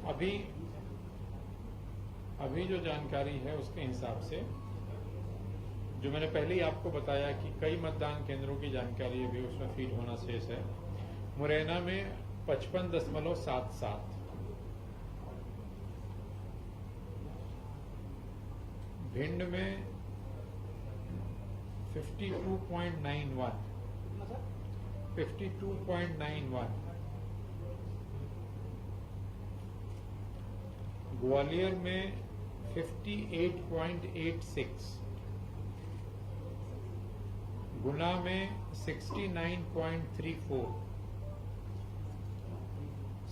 अभी अभी जो जानकारी है उसके हिसाब से, जो मैंने पहले ही आपको बताया कि कई मतदान केंद्रों की जानकारी अभी उसमें फीड होना शेष है। मुरैना में 55.77, भिंड में 52.91, ग्वालियर में 58.86, गुना में 69.34,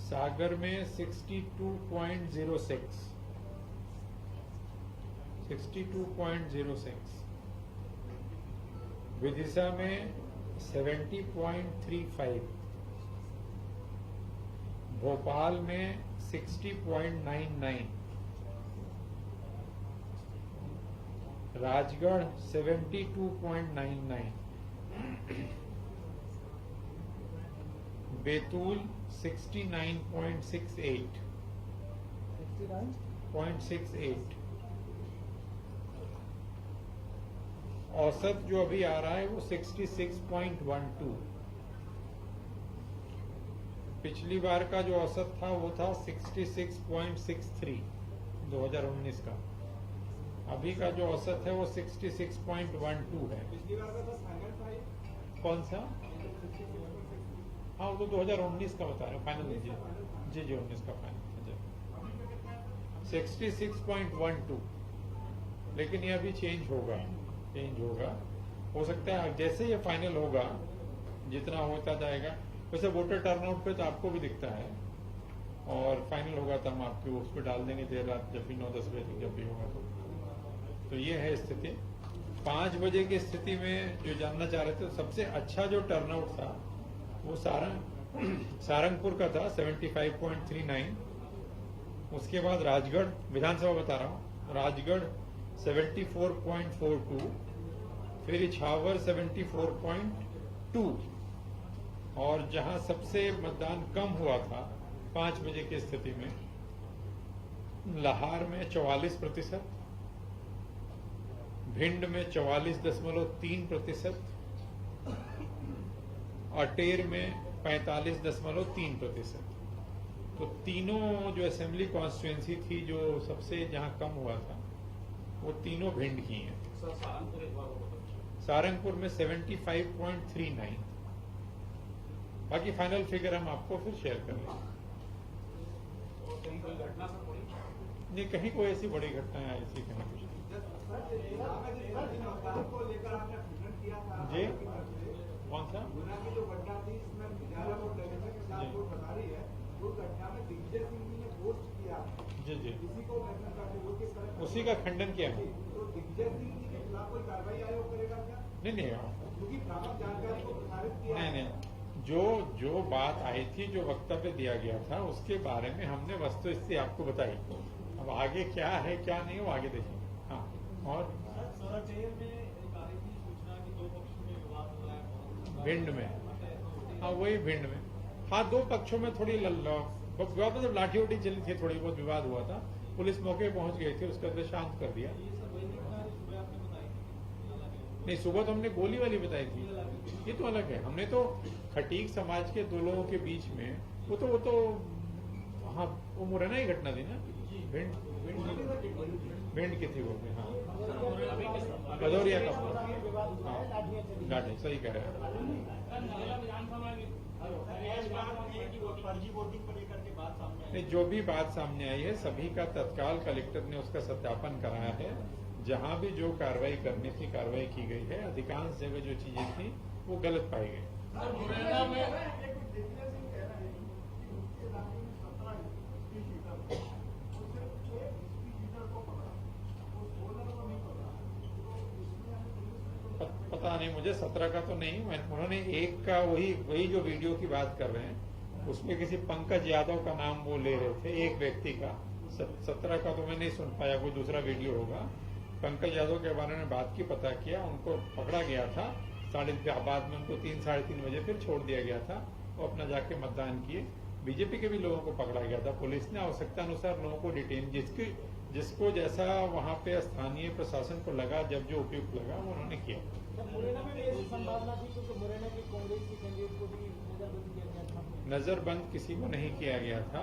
सागर में 62.06, विदिशा में 70.35, भोपाल में 60.99, राजगढ़ 72.99, बैतूल 69.68, औसत जो अभी आ रहा है वो 66.12। पिछली बार का जो औसत था वो था 66.63 2019 का। अभी का जो औसत है वो 66.12 है। पिछली बार का तो फाइनल था ये। कौन सा? हाँ, वो तो 2019 का बता रहे फाइनल। जी 19 का फाइनल 66.12। लेकिन ये अभी चेंज होगा। हो सकता है जैसे ये फाइनल होगा, जितना होता जाएगा। वैसे वोटर टर्नआउट पे तो आपको भी दिखता है, और फाइनल होगा तो हम आपको उस पर डाल देंगे देर रात, जब भी 9-10 बजे तक जब भी होगा तो ये है स्थिति। 5 बजे की स्थिति में जो जानना चाह रहे थे, सबसे अच्छा जो टर्नआउट था वो सारंगपुर का था 75.39। उसके बाद राजगढ़, विधानसभा बता रहा हूँ, राजगढ़ 74.42, फिर इछावर 74.2, और जहां सबसे मतदान कम हुआ था 5 बजे की स्थिति में, लाहार में 44%, भिंड में 44.3%, अटेर में 45.3%। तो तीनों जो असेंबली कॉन्स्टिट्यूएंसी थी जो सबसे जहां कम हुआ था, वो तीनों भिंड की हैं। सारंगपुर में 75.39। बाकी फाइनल फिगर हम आपको फिर शेयर कर लेंगे। नहीं, कहीं कोई ऐसी बड़ी घटना है, ऐसी कहीं कुछ जी। कौन सा? जो घटना थी इसमें बता रही है, वो घटना में दिग्विजय सिंह जी ने पोस्ट किया जी इसी को उसी का खंडन किया है। तो दिग्विजय सिंह जी के खिलाफ कोई कार्रवाई आयोग करेगा क्या? नहीं, क्योंकि प्राप्त जानकारी को प्रसारित किया। नहीं, जो बात आई थी, जो वक्तव्य दिया गया था, उसके बारे में हमने वस्तुस्थिति आपको बताई। अब आगे क्या है क्या नहीं, वो आगे देखेंगे। हाँ, और भिंड में, हाँ वही भिंड में, हाँ 2 पक्षों में थोड़ी विवाद, मतलब लाठी उठी चली थी, थोड़ी बहुत विवाद हुआ था। पुलिस मौके पे पहुंच गई थी, उसके बाद शांत कर दिया। नहीं, सुबह तो हमने गोली वाली बताई थी, ये तो अलग है। हमने तो खटीक समाज के 2 लोगों के बीच में, वो तो हाँ, वो मुरैना ही घटना थी ना, भिंड की थी वो। हाँ, भदौरिया का, हाँ लाठी, सही कह रहे हैं। नहीं, जो भी बात सामने आई है, सभी का तत्काल कलेक्टर ने उसका सत्यापन कराया है। जहां भी जो कार्रवाई करनी थी कार्रवाई की गई है। अधिकांश जगह जो चीजें थी वो गलत पाई गई। पता नहीं मुझे, 17 का तो नहीं। उन्होंने एक का वही जो वीडियो की बात कर रहे हैं, उसमें किसी पंकज यादव का नाम वो ले रहे थे, एक व्यक्ति का। 17 का तो मैं नहीं सुन पाया, कोई दूसरा वीडियो होगा। पंकज यादव के बारे में बात की, पता किया, उनको पकड़ा गया था। बाद में उनको 3-3:30 बजे फिर छोड़ दिया गया था। वो अपना जाके मतदान किए। बीजेपी के भी लोगों को पकड़ा गया था। पुलिस ने आवश्यकता अनुसार लोगों को डिटेन, जिसको जैसा वहां पे स्थानीय प्रशासन को लगा, जब जो उपयुक्त लगा वो उन्होंने किया। मुरैना में भी ऐसी संभावना थी क्योंकि मुरैना की कांग्रेस के कैंडिडेट को भी नजरबंद किया गया था। नजरबंद किसी को नहीं किया गया था।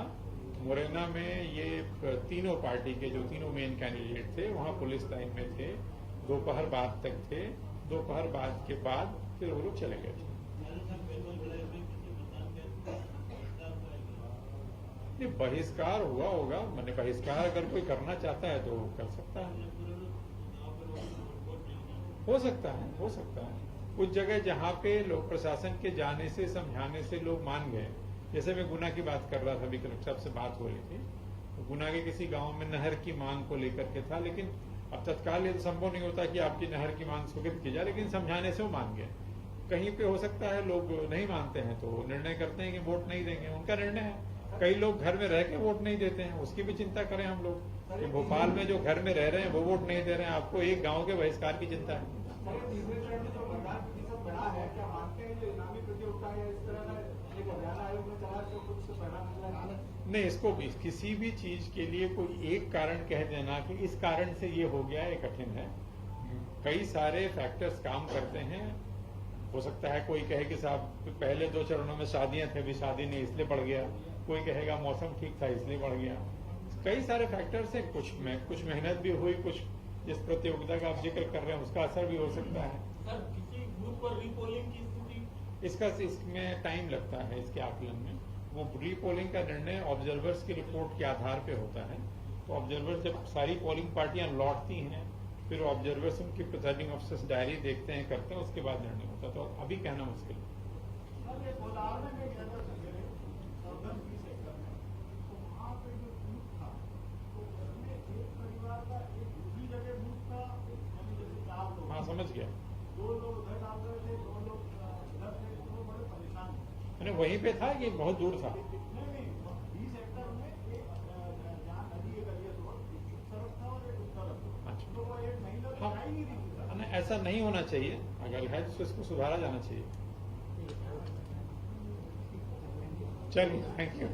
मुरैना में ये तीनों पार्टी के जो तीनों मेन कैंडिडेट थे वहां पुलिस लाइन में थे, दोपहर बाद तक थे। दोपहर बाद के बाद फिर वो लोग चले गए थे। ये बहिष्कार हुआ होगा, मैंने बहिष्कार अगर कोई करना चाहता है तो कर सकता है, हो सकता है, हो सकता है। कुछ जगह जहाँ पे लोग प्रशासन के जाने से समझाने से लोग मान गए, जैसे मैं गुना की बात कर रहा था, अभी कलेक्टर साहब से बात हो रही थी, तो गुना के किसी गांव में नहर की मांग को लेकर के था, लेकिन अब तत्काल ये तो संभव नहीं होता कि आपकी नहर की मांग स्वीकृत की जाए, लेकिन समझाने से वो मान गए। कहीं पे हो सकता है लोग नहीं मानते हैं तो निर्णय करते हैं कि वोट नहीं देंगे, उनका निर्णय है। कई लोग घर में रह के वोट नहीं देते हैं, उसकी भी चिंता करें हम लोग कि भोपाल में जो घर में रह रहे हैं वो वोट नहीं दे रहे हैं, आपको एक गांव के बहिष्कार की चिंता है। तीसरे चरण में जो मतदान प्रतिशत बढ़ा है, क्या मानते हैं जो इनामी प्रतियोगिता है इस तरह का एक हरियाणा आयोग ने चला तो कुछ परिणाम मिला है? नहीं, इसको भी किसी भी चीज के लिए कोई एक कारण कह देना कि इस कारण से ये हो गया, ये कठिन है। कई सारे फैक्टर्स काम करते हैं। हो सकता है कोई कहे कि साहब पहले 2 चरणों में शादियां थे, अभी शादी नहीं इसलिए बढ़ गया। कोई कहेगा मौसम ठीक था इसलिए बढ़ गया। कई सारे फैक्टर्स हैं, कुछ मेहनत भी हुई, कुछ जिस प्रतियोगिता का आप जिक्र कर रहे हैं उसका असर भी हो सकता है। सर, किसी बूथ पर रीपोलिंग की स्थिति इसमें टाइम लगता है, इसके आकलन में। वो रीपोलिंग का निर्णय ऑब्जर्वर्स की रिपोर्ट के आधार पे होता है। तो ऑब्जर्वर्स जब सारी पोलिंग पार्टियां लौटती हैं, फिर ऑब्जर्वर्स उनकी प्रिजाइडिंग ऑफिसर्स डायरी देखते हैं, करते हैं, उसके बाद निर्णय होता है। तो अभी कहना मुश्किल है। हाँ, समझ गया। 2 लोग उधर डाल रहे थे, 2 लोग इधर थे, दोनों बड़े परेशान थे। मैंने वहीं पे था कि बहुत दूर था? नहीं, 20 हेक्टर में एक जहाँ नदी एक अलिया एक तरफ था और एक उस तरफ था। अच्छा। तो वो एक महिला हाँ, दिखाई नहीं रही थी। नहीं, ऐसा नहीं होना चाहिए। अगर है तो इसको सुधारा जाना चाहिए। चलिए, थैंक यू।